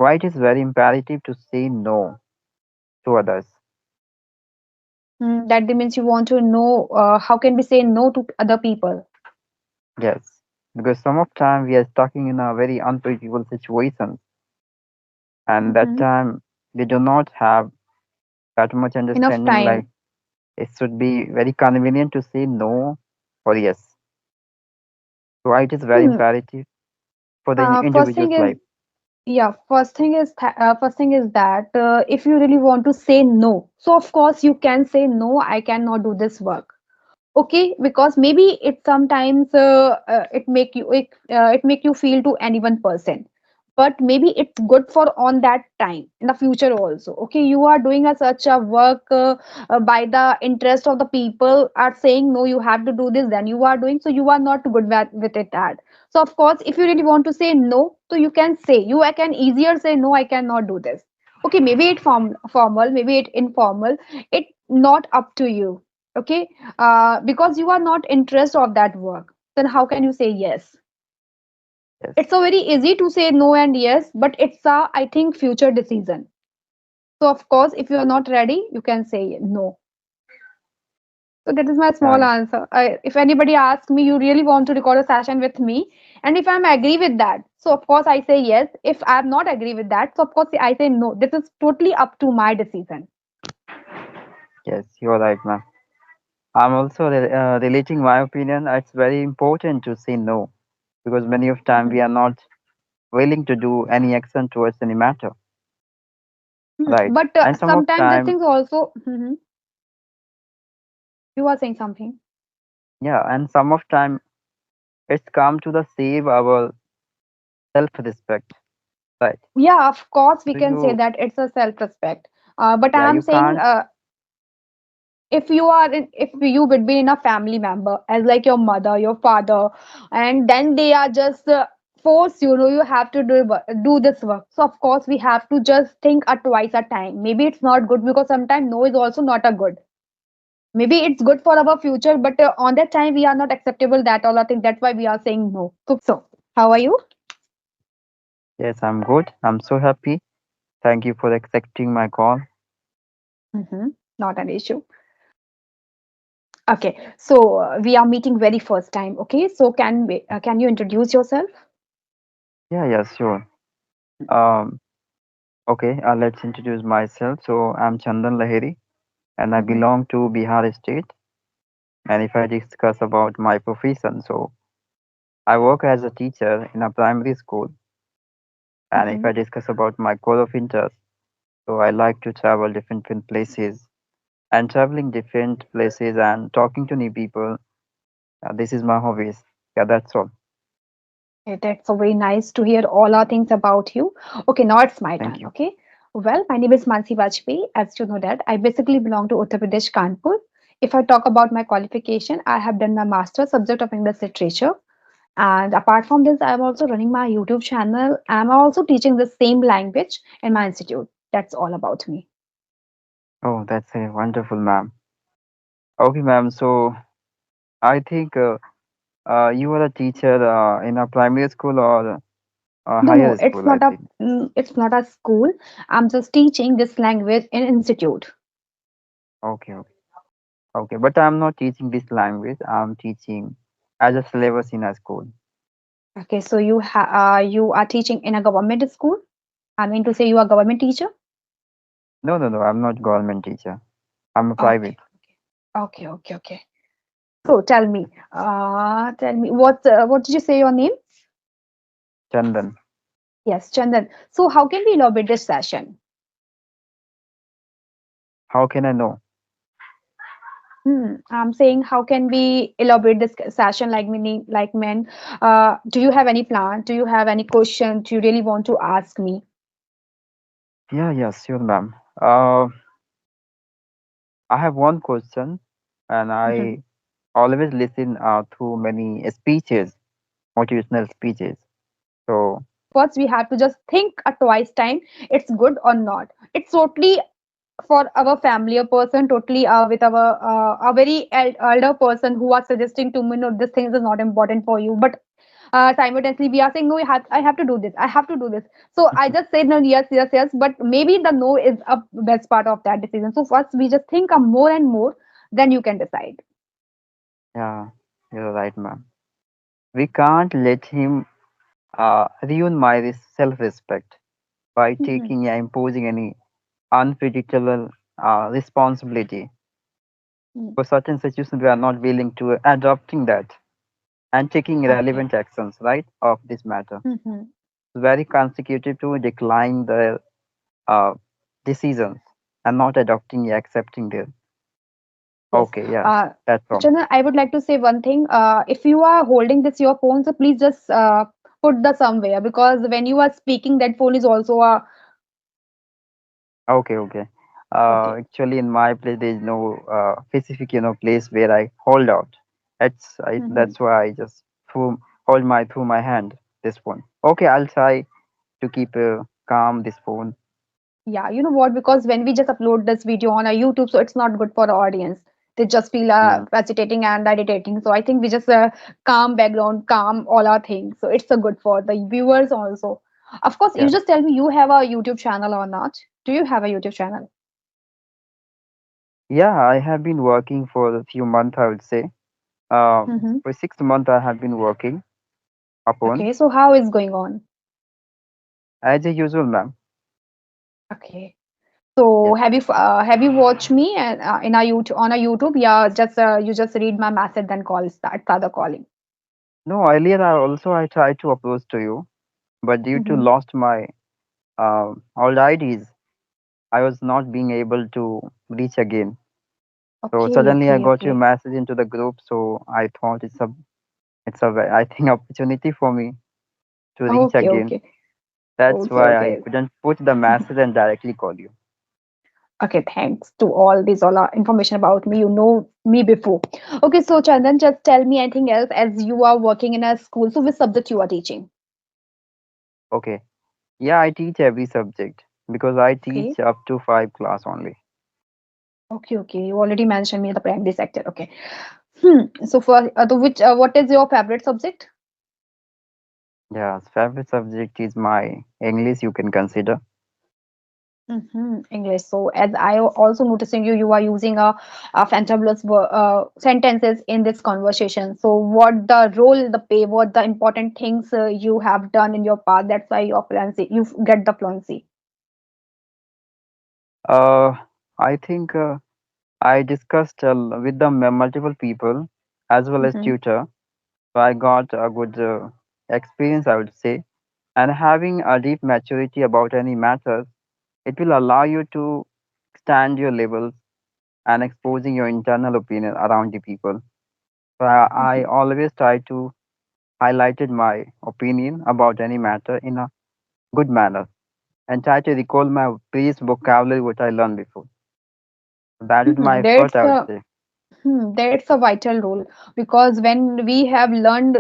Why it is very imperative to say no to others. That means you want to know how can we say no to other people. Yes, because some of time we are stuck in a very unpredictable situation, and that Mhm. time we do not have that much Enough understanding. Like time. it should be very convenient to say no or yes. So why it is very Hmm. imperative for the First individual's thing is life. Yeah, first thing is that if you really want to say no, so of course you can say no, I cannot do this work. Okay, because maybe it sometimes it make you feel to any one person, but maybe it's good for on that time in the future also. Okay, you are doing such a work by the interest of the people are saying no, you have to do this, then you are doing, so you are not good with it that. So of course if you really want to say no, so you can say, you I can easier say no, I cannot do this. Okay, maybe it formal, maybe it informal, it not up to you. Okay, because you are not interest of that work, then how can you say yes? Yes, It's so very easy to say no and yes, but it's a I think future decision. So of course if you are not ready, you can say no. So that is my small yeah, answer. If anybody asks me, you really want to record a session with me, and if I'm agree with that, so of course I say yes. If I'm not agree with that, so of course I say no. This is totally up to my decision. yes, you're right, ma'am. I'm also relating my opinion. It's very important to say no because many of time we Mhm. are not willing to do any action towards any matter, right? But And some of sometimes the time, things also. You are saying something. yeah, and some of time it's come to the save our self-respect, right? Yeah, of course we So can say you, that it's a self-respect. But yeah, I'm you saying, can't, if you would be in a family member as like your mother, your father, and then they are just force you know you have to do this work. So of course we have to just think a twice a time. Maybe it's not good because sometimes no is also not a good. Maybe it's good for our future, but on that time we are not acceptable that all. I think that's why we are saying no. So how are you? yes, I'm good. I'm so happy. Thank you for accepting my call. Mm-hmm. Not an issue. Okay, so we are meeting very first time. Okay, so can you introduce yourself? Yeah, yeah, sure. Um, okay, let's introduce myself. So I'm Chandan Lahiri and I Mm-hmm. belong to Bihar state. And if I discuss about my profession, so I work as a teacher in a primary school. And if Mm-hmm. I discuss about my core of interest, so I like to travel different places and traveling different places and talking to new people. This is my hobbies. Yeah, that's all. That's so very nice to hear all our things about you. Okay, now it's my Thank turn. you. Okay, well, my name is Mansi Vajpayee. As you know that I basically belong to Uttar Pradesh, Kanpur. If I talk about my qualification, I have done my master subject of English literature. And apart from this, I'm also running my YouTube channel. I'm also teaching the same language in my institute. That's all about me. Oh, that's a wonderful, ma'am. Okay, ma'am. So I think you are a teacher in a primary school or a No, no, higher school, I think. it's not a school. I'm just teaching this language in institute. Okay, okay, okay. But I'm not teaching this language. I'm teaching as a syllabus in a school. Okay, so you are teaching in a government school. I mean to say you are government teacher. No, no, no. I'm not government teacher. I'm a Okay, private. okay. So tell me what did you say your name? Chandan. Yes, Chandan. So how can we elaborate this session? How can I know? I'm saying how can we elaborate this session like many like men? Do you have any plan? Do you have any question? Do you really want to ask me? Yeah, yeah, sure, ma'am. Uh, I have one question, and Mhm. I always listen to many speeches, motivational speeches. So, First, we have to just think a twice time. It's good or not. It's totally for our family, a person totally with our a very elder person who are suggesting to me, no, this thing is not important for you. But simultaneously we are saying no, I have to do this, I have to do this. So I just said no, yes, yes, yes, but maybe the no is a best part of that decision. So first we just think of more and more, then you can decide. Yeah, you're right, ma'am. We can't let him ruin my self-respect by Mhm. taking imposing any unpredictable responsibility Mm. for certain situations we are not willing to adopting that and taking Okay. relevant actions right of this matter. Mhm. It's very consecutive to decline the uh, decisions and not adopting accepting them. Yes. Okay, yeah, Uh, that's so all. Chandan, I would like to say one thing. If you are holding this your phone, so please just put the somewhere, because when you are speaking, that phone is also a Okay, okay. okay. Actually, in my place, there is no specific, place where I hold out. Mhm. That's why I just hold my through my hand this phone. Okay, I'll try to keep calm this phone. Yeah, you know what? Because when we just upload this video on our YouTube, so it's not good for the audience. They just feel Yeah, agitating and irritating. So I think we just calm background, calm all our things. So it's good for the viewers also. Of course, you yeah, just tell me you have a YouTube channel or not. Do you have a YouTube channel? yeah. I have been working for a few months, I would say. Mm-hmm. For 6 months, I have been working upon Okay, so how is going on? as a usual, ma'am. Okay. So Yes. have you watched me and in our YouTube on a YouTube? Yeah, just you just read my message, then call start the calling. No, earlier I tried to approach to you, but due to Mm-hmm. lost my old IDs, I was not being able to reach again. So Okay, suddenly I okay, got your okay. message into the group. So I thought I think opportunity for me to reach Okay, again. okay. That's Okay, why I okay. couldn't put the message and directly call you. Okay, thanks to all this all information about me. You know me before. Okay, so Chandan, just tell me anything else as you are working in a school. So which subject you are teaching? Okay. Yeah, I teach every subject because I Okay, teach up to 5 class only. okay, okay. You already mentioned me the primary sector. Okay. So for what is your favorite subject? Yeah, favorite subject is my English. You can consider. English. So as I also noticing you, you are using a fantabulous sentences in this conversation. So what the role, the pay, what the important things you have done in your past. That's why your fluency, you get the fluency. Uh, I think I discussed with the multiple people as well as Mm-hmm. tutor. So I got a good experience, I would say, and having a deep maturity about any matters, it will allow you to stand your levels and exposing your internal opinion around the people. So I Mm-hmm. always try to highlighted my opinion about any matter in a good manner and try to recall my previous vocabulary what I learned before. That is my effort, That's I would say. that's a vital role, because when we have learned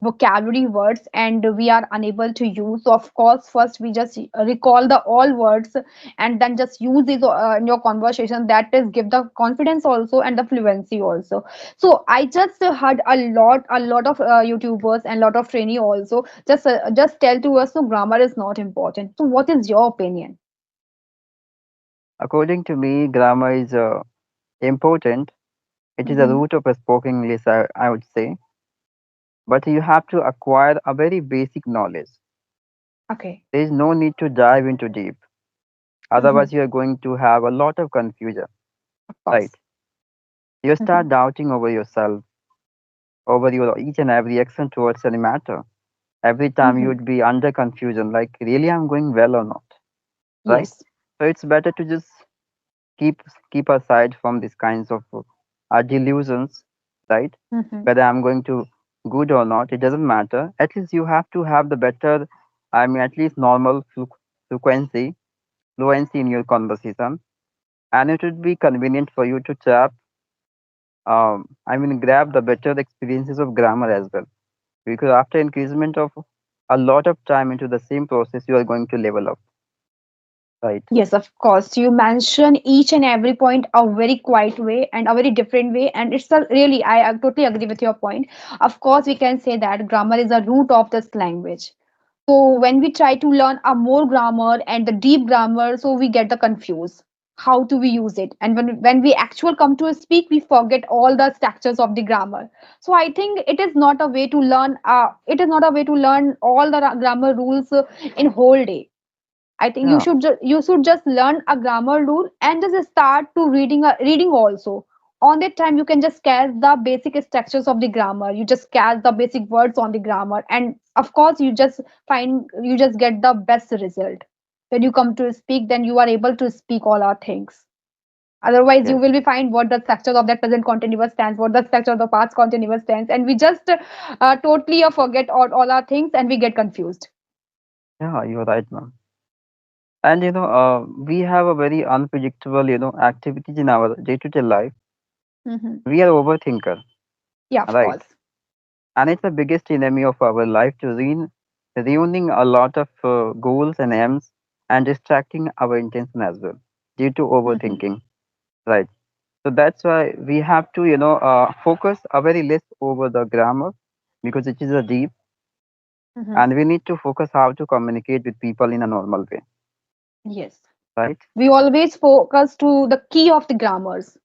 vocabulary words and we are unable to use, so of course first we just recall the all words and then just use these in your conversation. That is give the confidence also and the fluency also. So I just heard a lot of YouTubers and lot of trainee also just tell to us, so grammar is not important. So what is your opinion? According to me, grammar is important. It is a Mm-hmm. root of a spoken English, I would say. But you have to acquire a very basic knowledge. Okay. There is no need to dive into deep. Mm-hmm. Otherwise, you are going to have a lot of confusion, Of right? course. You Mm-hmm. start doubting over yourself, over your each and every action towards any matter. Every time you Mm-hmm. would be under confusion, like really I'm going well or not, right? Yes. So it's better to just keep keep aside from these kinds of delusions, right? Mm-hmm. Whether I'm going to good or not, it doesn't matter. At least you have to have the better, I mean, at least normal frequency, fluency in your conversation, and it would be convenient for you to tap, I mean, grab the better experiences of grammar as well. Because after increasement of a lot of time into the same process, you are going to level up. right? Yes, of course. You mention each and every point a very quiet way and a very different way, and it's a really I totally agree with your point. Of course, we can say that grammar is a root of this language. So when we try to learn a more grammar and the deep grammar, so we get the confused. How do we use it? And when we actually come to speak, we forget all the structures of the grammar. So I think it is not a way to learn. It is not a way to learn all the grammar rules in whole day. I think Yeah, you should just learn a grammar rule and just start to reading also. On that time, you can just catch the basic structures of the grammar. You just catch the basic words on the grammar, and of course, you just get the best result. When you come to speak, then you are able to speak all our things. Otherwise, you yes. will be find what the structure of that present continuous tense, what the structure of the past continuous tense, and we just totally forget all our things and we get confused. Yeah, you're right, ma'am. And we have a very unpredictable, activities in our day-to-day life. Mhm. We are overthinker, Yeah, of right? course. And it's the biggest enemy of our life to ruining a lot of goals and aims and distracting our intention as well due to Mhm. overthinking, right? So that's why we have to, focus a very less over the grammar because it is a deep, Mhm. and we need to focus how to communicate with people in a normal way, Yes. right? We always focus to the key of the grammars,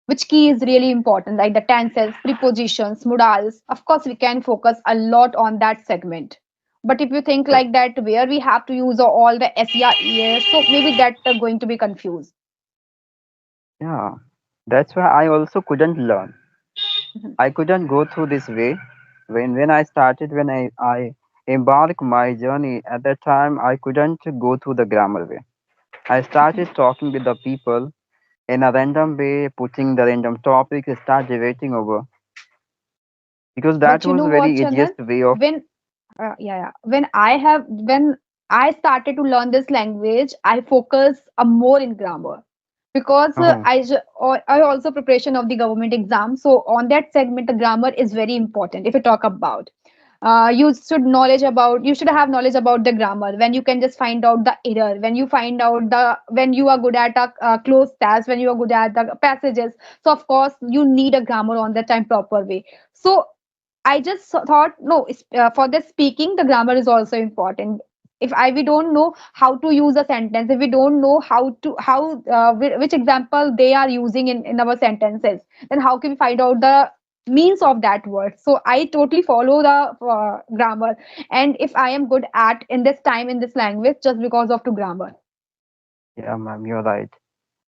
which key is really important, like the tenses, prepositions, modals. Of course, we can focus a lot on that segment. But if you think Yes. like that, where we have to use all the SER, so maybe that going to be confused. Yeah. That's why I also couldn't learn. Mhm. I couldn't go through this way. When I started, when I embarked my journey, at that time I couldn't go through the grammar way. I started talking with the people in a random way, putting the random topics, start debating over because that But you was know the what, very Chandan? easiest way of. When yeah. When I started to learn this language, I focus more in grammar because Oh, I also preparation of the government exam. So on that segment, the grammar is very important. If you talk about, you should have knowledge about the grammar. When you can just find out the error, when you find out the when you are good at a close test, when you are good at the passages. So of course you need a grammar on that time proper way. So I just thought, no, for the speaking, the grammar is also important. If we don't know how to use a sentence, if we don't know which example they are using in our sentences, then how can we find out the means of that word? So I totally follow the grammar, and if I am good at in this time in this language, just because of the grammar. yeah, ma'am, you're right.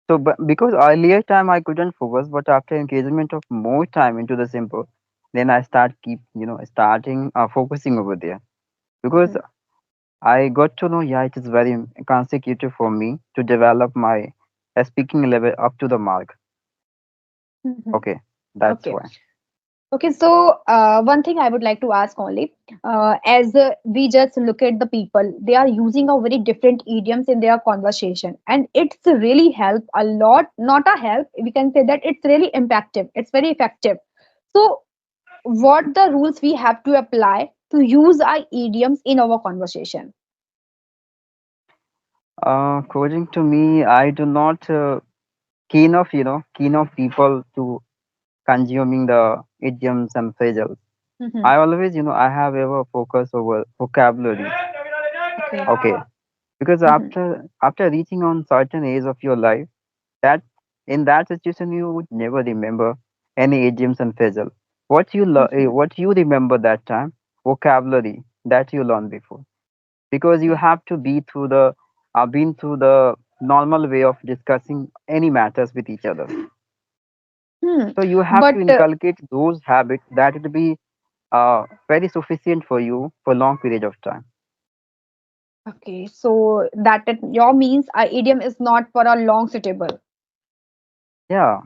So, but because earlier time I couldn't focus, but after engagement of more time into the simple, then I starting focusing over there because Mhm. I got to know, yeah, it is very consecutive for me to develop my speaking level up to the mark. Mhm. Okay, that's Okay. why. Okay, so one thing I would like to ask only, as we just look at the people, they are using a very different idioms in their conversation, and it's really help a lot. Not a help, we can say that it's really impactful. It's very effective. So, what the rules we have to apply to use our idioms in our conversation? According to me, I do not keen of people to consuming the idioms and phrases. Hmm. I always, I have ever focused over vocabulary. Okay. Okay, because Hmm. after reaching on certain age of your life, that in that situation you would never remember any idioms and phrases. Hmm. What you remember that time, vocabulary that you learned before, because you Okay. have to be through the been through the normal way of discussing any matters with each other. Hmm. So you have to But inculcate those habits that will be very sufficient for you for long period of time. okay, so your means idiom is not for a long suitable. Yeah,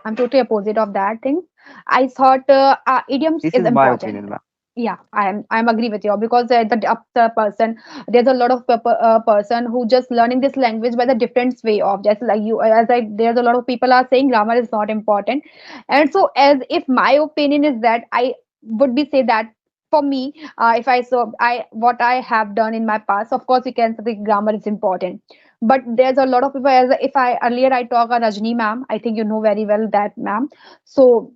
I'm totally opposite of that thing. I thought idioms this is is my important. opinion, ma'am. Yeah, I'm agree with you because the person there's a lot of person who just learning this language by the different way of just like you as I there's a lot of people are saying grammar is not important, and so as if my opinion is that I would be say that. for me, if I so I what I have done in my past, of course, you can say the grammar is important. But there's a lot of people. As if I earlier I talk a Rajni ma'am, I think you know very well that ma'am. So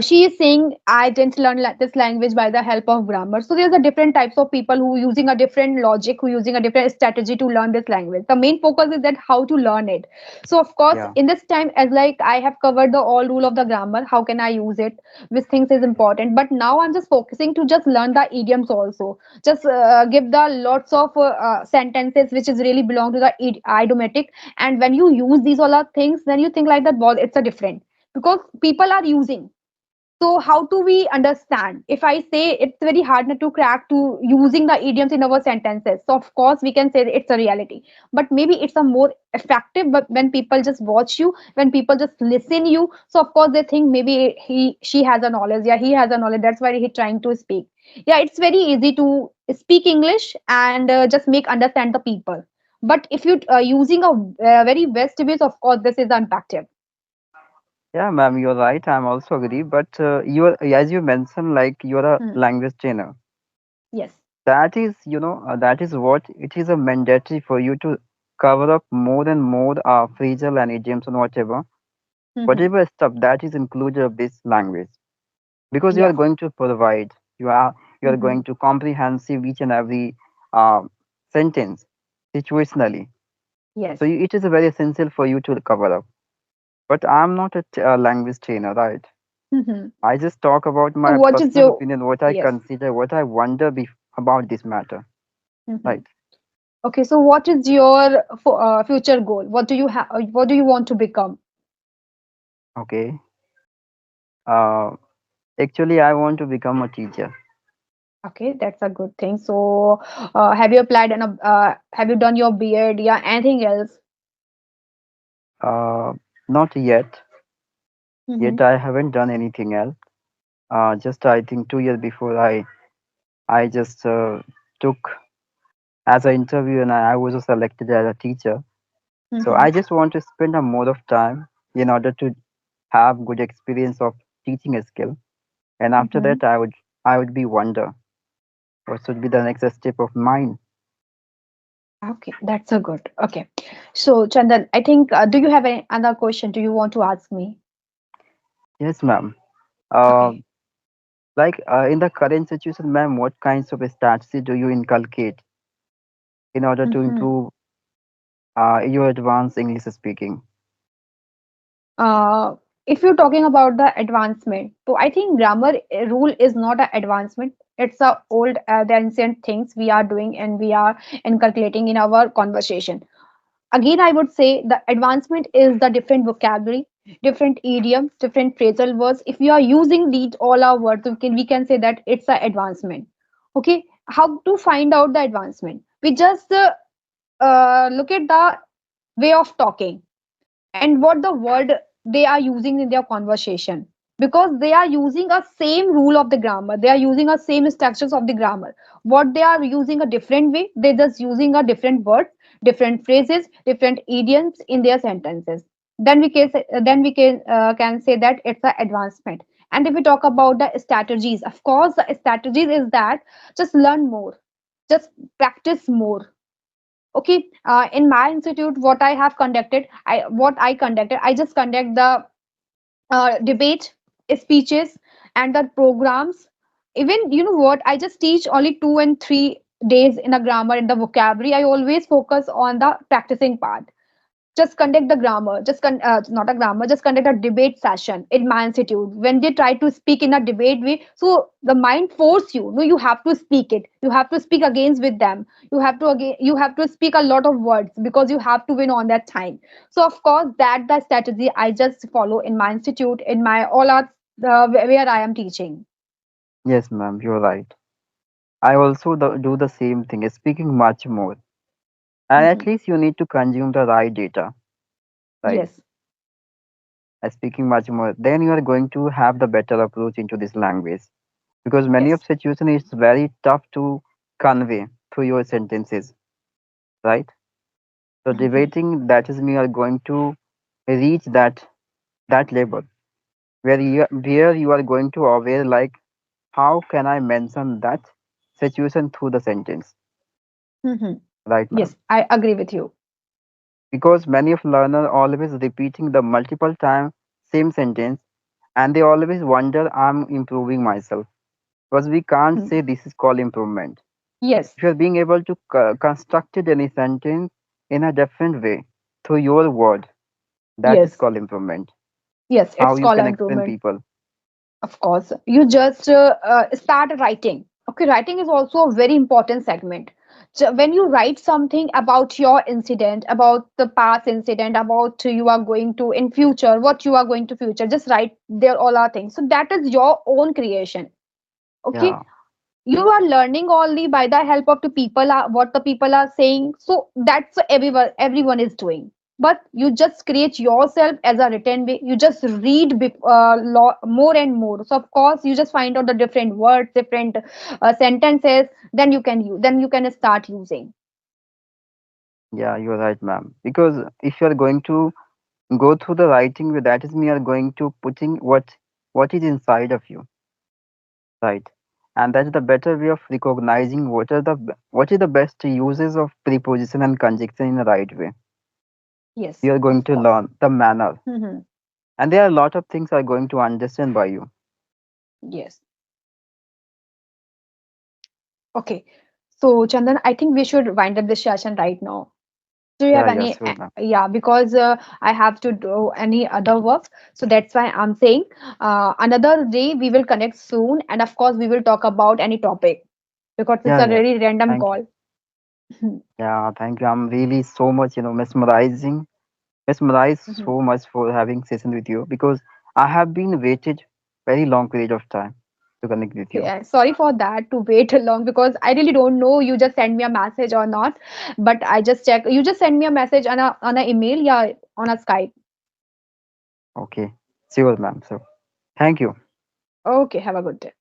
she is saying I didn't learn this language by the help of grammar. So there's a different types of people who using a different logic, who using a different strategy to learn this language. The main focus is that how to learn it. So of course, Yeah. in this time, as like I have covered the all rule of the grammar, how can I use it? Which things is important. But now I'm just focusing to just learn the idioms also. Just give the lots of sentences which is really belong to the idiomatic. And when you use these all are things, then you think like that. Well, it's a different because people are using. So how do we understand? If I say it's very hard not to crack to using the idioms in our sentences. So of course we can say it's a reality. But maybe it's a more effective but when people just watch you, when people just listen you, so of course they think maybe she has a knowledge. Yeah, he has a knowledge. That's why he's trying to speak. Yeah, it's very easy to speak English and just make understand the people. But if you using a very best ways, of course this is impactive. Yeah, ma'am, you're right. I'm also agree. But as you mentioned, like you're a Hmm. language trainer. Yes. That is, that is what it is a mandatory for you to cover up more and more phrasal and idioms and Hmm. whatever stuff that is included of this language. Because you are Yeah. going to provide, you are Hmm. going to comprehensive each and every uh, sentence situationally. Yes. So it is very essential for you to cover up. But I'm not a language trainer, right? Mhm. I just talk about So my what is personal your opinion, what I yes. consider, what I wonder about this matter, Mhm. right? Okay, so what is your future goal? What do you have? What do you want to become? Okay. Uh, Actually, I want to become a teacher. Okay, that's a good thing. So, have you applied and have you done your BEd? Yeah, anything else? Uh, Not yet. Mm-hmm. Yet I haven't done anything else. Just I think 2 years before I just took as an interview and I was selected as a teacher. So Mm-hmm. I just want to spend a more of time in order to have good experience of teaching a skill. And after Mm-hmm. that, I would be wonder what should be the next step of mine. Okay, that's a good. Okay, so Chandan, I think do you have any other question? Do you want to ask me? Yes, ma'am. Uh, Okay. in the current situation, ma'am, what kinds of strategy do you inculcate in order to Mm-hmm. improve your advanced English speaking? uh, if you're talking about the advancement, so I think grammar rule is not an advancement. It's a old, the ancient things we are doing and we are inculcating in our conversation. Again, I would say the advancement is the different vocabulary, different idioms, different phrasal words. If we are using these all our words, we can say that it's an advancement. Okay, how to find out the advancement? We just look at the way of talking and what the word they are using in their conversation, because they are using a same rule of the grammar, they are using a same structures of the grammar. What they are using a different way, they're just using a different word, different phrases, different idioms in their sentences. Then we can say that it's an advancement. And if we talk about the strategies, of course the strategies is that just learn more, just practice more. Okay, in my institute, what I conducted, I just conduct the debate, speeches, and the programs. Even you know what, I just teach only 2 and 3 days in a grammar in the vocabulary. I always focus on the practicing part. Just conduct the grammar, not a grammar, just conduct a debate session in my institute when they try to speak in a debate way. So the mind force you, no, you have to speak it, you have to speak against with them, you have to speak a lot of words because you have to win on that time. So of course that the strategy I just follow in my institute, in my all arts, where I am teaching. Yes, ma'am, you're right. I also do the same thing, speaking much more. And at Mhm. least you need to consume the right data, right? Yes. Speaking much more, then you are going to have the better approach into this language. Because many of Yes. situation is very tough to convey through your sentences, right? So Mhm. debating, that is me are going to reach that level where you are going to aware like how can I mention that situation through the sentence, Hmm. right, ma'am? Yes, I agree with you. Because many of learner always repeating the multiple time same sentence, and they always wonder I'm improving myself. Because we can't Mhm. say this is called improvement. Yes, If you're being able to construct any sentence in a different way through your word, that is yes, called improvement. yes, How it's you called can explain improvement. people. Of course, you just start writing. Okay, writing is also a very important segment. So when you write something about your incident, about the past incident, about you are going to in future, what you are going to future, just write there all are things. So that is your own creation. Okay, Yeah, you are learning only by the help of the people are what the people are saying, so that's what everyone is doing, but you just create yourself as a written way. You just read more and more, so of course you just find out the different words, different sentences, then you can start using. yeah, you're right, ma'am. Because if you're going to go through the writing way, that is me are going to putting what is inside of you, right? And that's the better way of recognizing what is the best uses of preposition and conjunction in the right way. Yes, You are going of to course. learn the manner, Hmm. and there are a lot of things are going to understand by you. Yes. Okay, so Chandan, I think we should wind up this session right now. Do you Yeah, have yeah, any? sure, ma'am. Yeah, because I have to do any other work, so that's why I'm saying another day we will connect soon, and of course we will talk about any topic because it's Yeah, a yeah. very random Thank you. call. Mhm, Yeah, thank you. I'm really so much, mesmerized mhm. so much for having session with you because I have been waited very long period of time to connect with you. Yeah, sorry for that to wait long because I really don't know you just send me a message or not, but I just check. You just send me a message on a email, yeah, on a Skype. Okay. Sure, ma'am. So thank you. Okay, have a good day.